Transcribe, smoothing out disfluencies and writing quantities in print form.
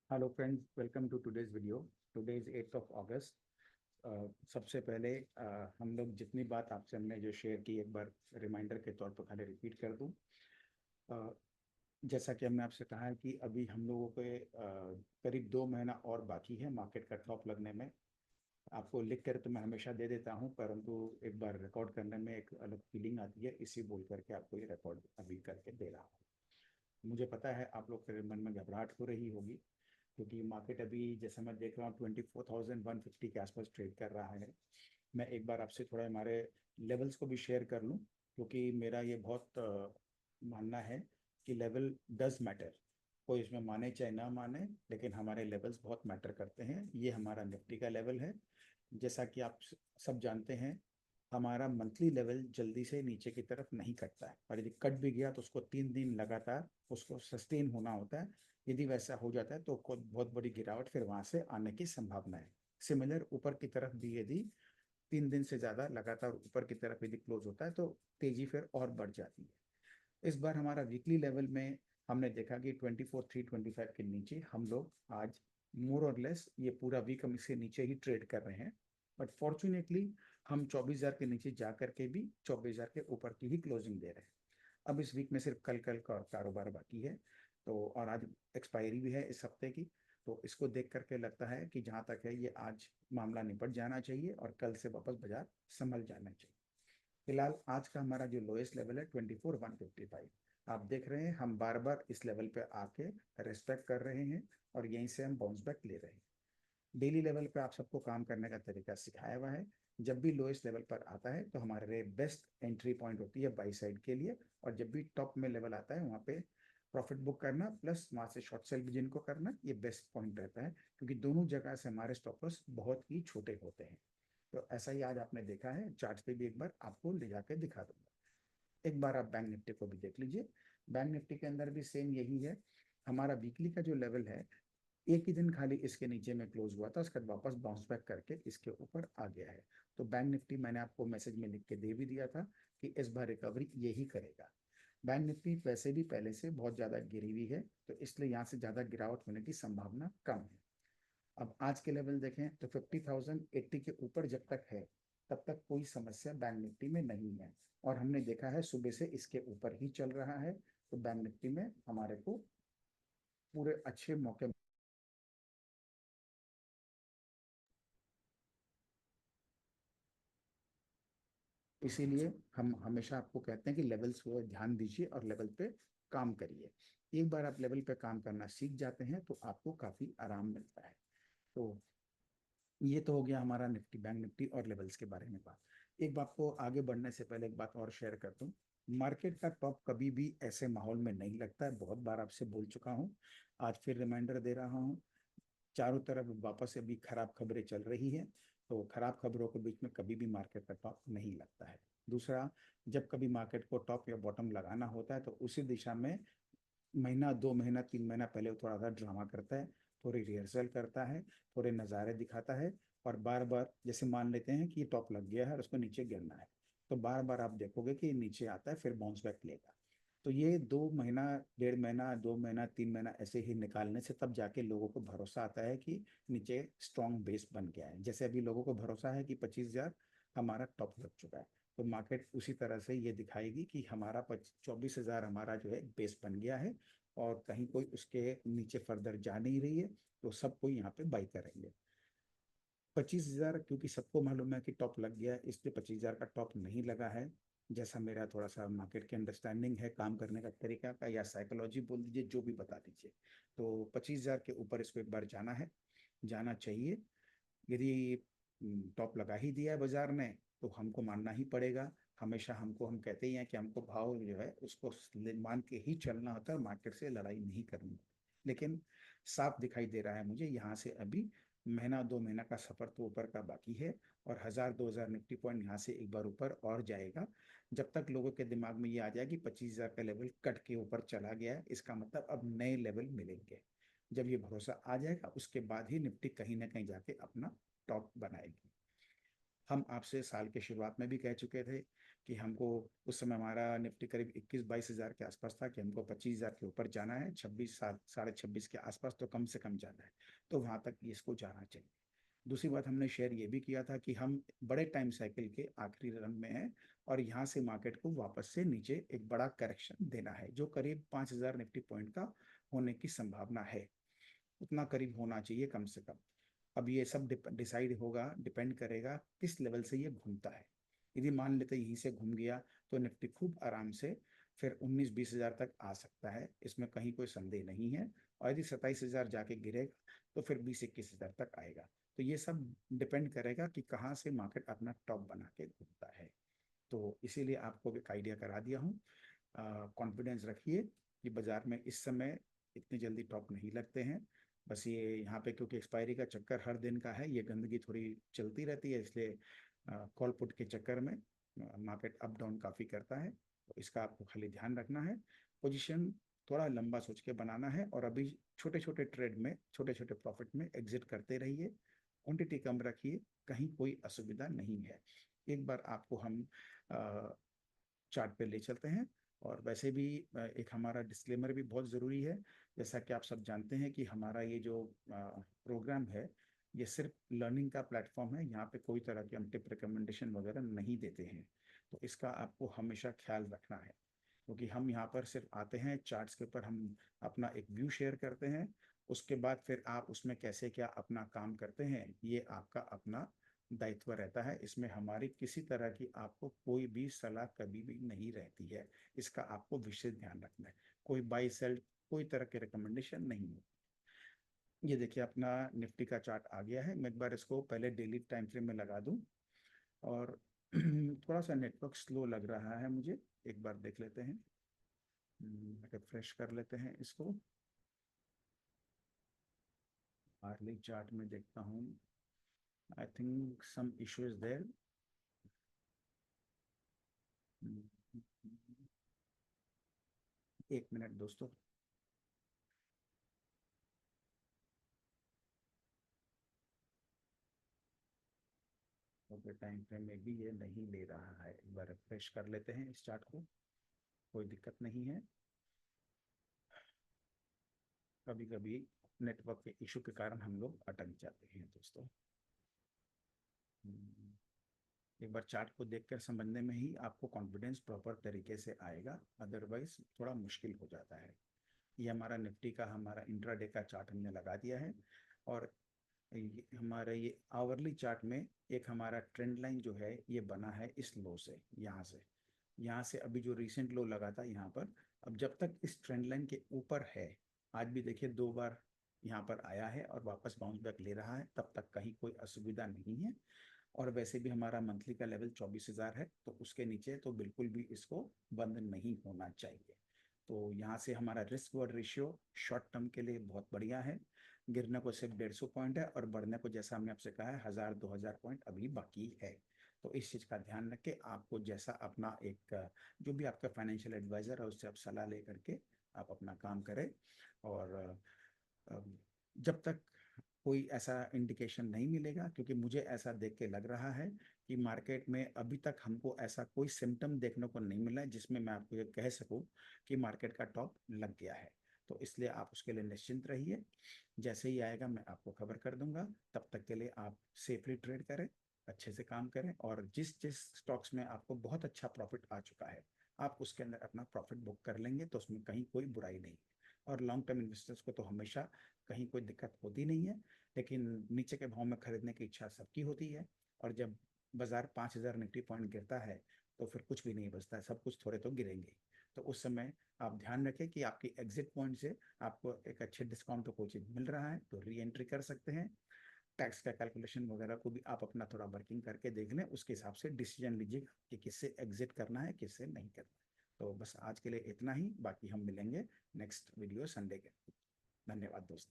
Hello friends, welcome to today's video. Today is 8th of August. सबसे पहले हम लोग जितनी बात आपसे हमने जो शेयर की, एक बार रिमाइंडर के तौर पर खाली रिपीट कर दूं। अ, जैसा कि हमने आपसे कहा है कि अभी हम लोगों के करीब 2 महीना और बाकी है मार्केट का टॉप लगने में। आपको लिख कर तो मैं हमेशा दे देता हूं, परंतु एक बार रिकॉर्ड करने में एक अलग फीलिंग आती है, इसी बोल करके आपको ये रिकॉर्ड अभी करके दे रहा हूँ। मुझे पता है आप लोग के मन में घबराहट हो रही होगी, क्योंकि मार्केट अभी जैसे मैं देख रहा हूँ 24,150 के आसपास ट्रेड कर रहा है। मैं एक बार आपसे थोड़ा हमारे लेवल्स को भी शेयर कर लूँ, क्योंकि मेरा ये बहुत मानना है कि लेवल डज मैटर। कोई इसमें माने चाहे ना माने, लेकिन हमारे लेवल्स बहुत मैटर करते हैं। ये हमारा निफ्टी का लेवल है। जैसा कि आप सब जानते हैं, हमारा मंथली लेवल जल्दी से नीचे की तरफ नहीं कटता है, और यदि कट भी गया तो उसको 3 दिन लगातार उसको सस्टेन होना होता है। यदि वैसा हो जाता है तो बहुत बड़ी गिरावट फिर वहां से आने की संभावना है। सिमिलर ऊपर की तरफ भी यदि 3 दिन से ज्यादा लगातार ऊपर की तरफ यदि क्लोज होता है तो तेजी फिर और बढ़ जाती है। इस बार हमारा वीकली लेवल में हमने देखा कि 24,325 के नीचे हम लोग आज मोर और लेस ये पूरा वीक हम इसके नीचे ही ट्रेड कर रहे हैं। बट फॉर्चुनेटली हम 24,000 के नीचे जा करके भी 24,000 के ऊपर की ही क्लोजिंग दे रहे हैं। अब इस वीक में सिर्फ कल कल का कारोबार बाकी है, तो और आज एक्सपायरी भी है इस हफ्ते की। तो इसको देख करके लगता है कि जहाँ तक है ये आज मामला निपट जाना चाहिए और कल से वापस बाजार संभल जाना चाहिए। फिलहाल आज का हमारा जो लोएस्ट लेवल है 24,155। आप देख रहे हैं हम बार बार इस लेवल पे आके रेस्पेक्ट कर रहे हैं, और यहीं से हम बाउंस बैक ले रहे हैं। डेली लेवल पे आप सबको काम करने का तरीका सिखाया हुआ है। जब भी लोएस्ट लेवल पर आता है तो हमारे लिए बेस्ट एंट्री पॉइंट होती है बाई साइड के लिए, और जब भी टॉप में लेवल आता है वहाँ पे प्रॉफिट बुक करना प्लस वहाँ से शॉर्ट सेल भी जिनको करना, ये बेस्ट पॉइंट रहता है, क्योंकि दोनों जगह से हमारे स्टॉपर्स बहुत ही छोटे होते हैं। तो ऐसा ही आज आपने देखा है, चार्ट पे भी एक बार आपको ले जाके दिखा दूंगा। एक बार आप बैंक निफ्टी को भी देख लीजिए। बैंक निफ्टी के अंदर भी सेम यही है। हमारा वीकली का जो लेवल है, एक ही दिन खाली इसके नीचे में क्लोज हुआ था, उसके बाद वापस बाउंस बैक करके इसके ऊपर आ गया है। तो बैंक निफ्टी मैंने आपको मैसेज में लिख के दे भी दिया था कि इस बार रिकवरी यही करेगा। बैंक निफ्टी वैसे भी पहले से बहुत ज्यादा गिरी हुई है, तो इसलिए यहाँ से ज्यादा गिरावट होने की संभावना कम है। अब आज के लेवल देखें तो 50,080 के ऊपर जब तक है तब तक कोई समस्या बैंक निफ्टी में नहीं है, और हमने देखा है सुबह से इसके ऊपर ही चल रहा है। तो बैंक निफ्टी में हमारे को पूरे अच्छे मौके, इसीलिए हम हमेशा आपको कहते हैं कि लेवल्स को ध्यान दीजिए और लेवल पे काम करिए। एक बार आप लेवल पे काम करना सीख जाते हैं तो आपको काफी आराम मिलता है। तो ये तो हो गया हमारा निफ्टी बैंक निफ्टी और लेवल्स के बारे में बात। एक बात को आगे बढ़ने से पहले एक बात और शेयर कर दूं। मार्केट का टॉप कभी भी ऐसे माहौल में नहीं लगता है, बहुत बार आपसे बोल चुका हूं, आज फिर रिमाइंडर दे रहा हूं। चारों तरफ वापस अभी खराब खबरें चल रही हैं, तो खराब खबरों के बीच में कभी भी मार्केट का टॉप नहीं लगता है। दूसरा, जब कभी मार्केट को टॉप या बॉटम लगाना होता है तो उसी दिशा में महीना 2 महीना 3 महीना पहले वो थोड़ा सा ड्रामा करता है, थोड़ी रिहर्सल करता है, थोड़े नज़ारे दिखाता है, और बार बार जैसे मान लेते हैं कि ये टॉप लग गया है और उसको नीचे गिरना है, तो बार बार आप देखोगे कि नीचे आता है फिर बाउंस बैक लेगा। तो ये 2 महीना 1.5 महीना 2 महीना 3 महीना ऐसे ही निकालने से तब जाके लोगों को भरोसा आता है कि नीचे स्ट्रॉन्ग बेस बन गया है। जैसे अभी लोगों को भरोसा है कि 25,000 हमारा टॉप लग चुका है, तो मार्केट उसी तरह से ये दिखाएगी कि हमारा 24,000 हमारा जो है बेस बन गया है, और कहीं कोई उसके नीचे फर्दर जा नहीं रही है, तो सब कोई यहाँ पे बाई करेंगे। 25,000 क्योंकि सबको मालूम है कि टॉप लग गया है, इसलिए 25,000 का टॉप नहीं लगा है। जैसा मेरा थोड़ा सा मार्केट की अंडरस्टैंडिंग है, काम करने का तरीका का या साइकोलॉजी बोल दीजिए, जो भी बता दीजिए, तो 25,000 के ऊपर इसको एक बार जाना है, जाना चाहिए। यदि टॉप लगा ही दिया है बाजार ने तो हमको मानना ही पड़ेगा। हमेशा हम कहते ही हैं कि हमको भाव जो है उसको मान के ही चलना होता है, मार्केट से लड़ाई नहीं करनी। लेकिन साफ दिखाई दे रहा है मुझे यहाँ से अभी महीना 2 महीना का सफर तो ऊपर का बाकी है, और 1,000 2,000 निफ्टी पॉइंट यहाँ से एक बार ऊपर और जाएगा। जब तक लोगों के दिमाग में ये आ जाए कि 25,000 का लेवल कट के ऊपर चला गया है, इसका मतलब अब नए लेवल मिलेंगे। जब ये भरोसा आ जाएगा उसके बाद ही निफ्टी कहीं ना कहीं जाके अपना टॉप बनाएगी। हम आपसे साल के शुरुआत में भी कह चुके थे कि हमको उस समय हमारा निफ्टी करीब 21-22 हज़ार के आसपास था कि हमको 25 हज़ार के ऊपर जाना है, 26 साढ़े 26 के आसपास तो कम से कम जाना है, तो वहाँ तक इसको जाना चाहिए। दूसरी बात हमने शेयर ये भी किया था कि हम बड़े टाइम साइकिल के आखिरी रन में हैं और यहाँ से मार्केट को वापस से नीचे एक बड़ा करेक्शन देना है जो करीब 5,000 निफ्टी पॉइंट का होने की संभावना है, उतना करीब होना चाहिए कम से कम। अब ये सब डिसाइड होगा, डिपेंड करेगा किस लेवल से ये घूमता है। यदि मान लेते यहीं से घूम गया तो निफ्टी खूब आराम से फिर 19-20 हज़ार तक आ सकता है, इसमें कहीं कोई संदेह नहीं है। और यदि 27 हज़ार जाके गिरेगा तो फिर 20-21 हज़ार तक आएगा। तो ये सब डिपेंड करेगा कि कहाँ से मार्केट अपना टॉप बना के घूमता है। तो इसीलिए आपको एक आइडिया करा दिया हूँ। कॉन्फिडेंस रखिए कि बाजार में इस समय इतनी जल्दी टॉप नहीं लगते हैं। बस ये यहाँ पे क्योंकि एक्सपायरी का चक्कर हर दिन का है, ये गंदगी थोड़ी चलती रहती है, इसलिए कॉल पुट के चक्कर में मार्केट अप डाउन काफ़ी करता है। तो इसका आपको खाली ध्यान रखना है। पोजीशन थोड़ा लंबा सोच के बनाना है और अभी छोटे छोटे ट्रेड में छोटे छोटे प्रॉफिट में एग्जिट करते रहिए, क्वांटिटी कम रखिए, कहीं कोई असुविधा नहीं है। एक बार आपको हम चार्ट पे ले चलते हैं। और वैसे भी एक हमारा डिस्क्लेमर भी बहुत ज़रूरी है। जैसा कि आप सब जानते हैं कि हमारा ये जो प्रोग्राम है ये सिर्फ लर्निंग का प्लेटफॉर्म है, यहाँ पे कोई तरह की हम टिप रिकमेंडेशन वगैरह नहीं देते हैं। तो इसका आपको हमेशा ख्याल रखना है, क्योंकि हम यहाँ पर सिर्फ आते हैं चार्ट्स के ऊपर, हम अपना एक व्यू शेयर करते हैं। उसके बाद फिर आप उसमें कैसे क्या अपना काम करते हैं ये आपका अपना दायित्व रहता है। इसमें हमारी किसी तरह की आपको कोई भी सलाह कभी भी नहीं रहती है, इसका आपको विशेष ध्यान रखना है। कोई बाई सेल कोई तरह के रिकमेंडेशन नहीं है। ये देखिए अपना निफ्टी का चार्ट आ गया है। मैं एक बार इसको पहले डेली टाइम फ्रेम में लगा दूं। और थोड़ा सा नेटवर्क स्लो लग रहा है मुझे, एक बार देख लेते हैं। रिफ्रेश कर लेते हैं इसको। आर्ली चार्ट में देखता हूँ, I think some issue is there. एक मिनट दोस्तों। ओके, टाइम फ्रेम में भी ये नहीं ले रहा है, एक बार रिफ्रेश कर लेते हैं इस चार्ट को। कोई दिक्कत नहीं है, कभी कभी नेटवर्क के इशू के कारण हम लोग अटक जाते हैं दोस्तों। एक बार चार्ट को देखकर समझने में ही आपको कॉन्फिडेंस प्रॉपर तरीके से आएगा, अदरवाइज थोड़ा मुश्किल हो जाता है। ये हमारा निफ्टी का हमारा इंट्राडे का चार्ट हमने लगा दिया है। और हमारा ये आवरली चार्ट में एक हमारा ट्रेंड लाइन जो है ये बना है इस लो से, यहाँ से अभी जो रिसेंट लो लगा था यहाँ पर, अब जब तक इस ट्रेंड लाइन के ऊपर है, आज भी देखिए 2 बार यहाँ पर आया है और वापस बाउंस बैक ले रहा है, तब तक कहीं कोई असुविधा नहीं है। और वैसे भी हमारा मंथली का लेवल 24,000 है, तो उसके नीचे तो बिल्कुल भी इसको बंद नहीं होना चाहिए। तो यहाँ से हमारा risk word ratio short term के लिए बहुत बढ़िया है। गिरने को सिर्फ 150 पॉइंट है और बढ़ने को जैसा हमने आपसे कहा है 1,000-2,000 पॉइंट अभी बाकी है। तो इस चीज़ का ध्यान रख के आपको जैसा अपना एक जो भी आपका फाइनेंशियल एडवाइजर है उससे आप सलाह ले करके आप अपना काम करें। और जब तक कोई ऐसा इंडिकेशन नहीं मिलेगा, क्योंकि मुझे ऐसा देख के लग रहा है कि मार्केट में अभी तक हमको ऐसा कोई सिम्टम देखने को नहीं मिला है जिसमें मैं आपको ये कह सकूं कि मार्केट का टॉप लग गया है। तो इसलिए आप उसके लिए निश्चिंत रहिए, जैसे ही आएगा मैं आपको खबर कर दूंगा। तब तक के लिए आप सेफली ट्रेड करें, अच्छे से काम करें, और जिस जिस स्टॉक्स में आपको बहुत अच्छा प्रॉफिट आ चुका है आप उसके अंदर अपना प्रॉफिट बुक कर लेंगे, तो उसमें कहीं कोई बुराई नहीं। और लॉन्ग टर्म इन्वेस्टर्स को तो हमेशा कहीं कोई दिक्कत होती नहीं है, लेकिन नीचे के भाव में खरीदने की इच्छा सबकी होती है। और जब बाजार 5,000 निफ्टी पॉइंट गिरता है तो फिर कुछ भी नहीं बचता है, सब कुछ थोड़े तो गिरेंगे। तो उस समय आप ध्यान रखें कि आपकी एग्जिट पॉइंट से आपको एक अच्छे डिस्काउंट पे कोई चीज़ मिल रहा है तो री एंट्री कर सकते हैं। टैक्स का कैलकुलेशन वगैरह को भी आप अपना थोड़ा वर्किंग करके देख लें, उसके हिसाब से डिसीजन लीजिएगा कि किससे एग्जिट करना है किससे नहीं करना है। तो बस आज के लिए इतना ही, बाकी हम मिलेंगे नेक्स्ट वीडियो संडे के। धन्यवाद दोस्तों।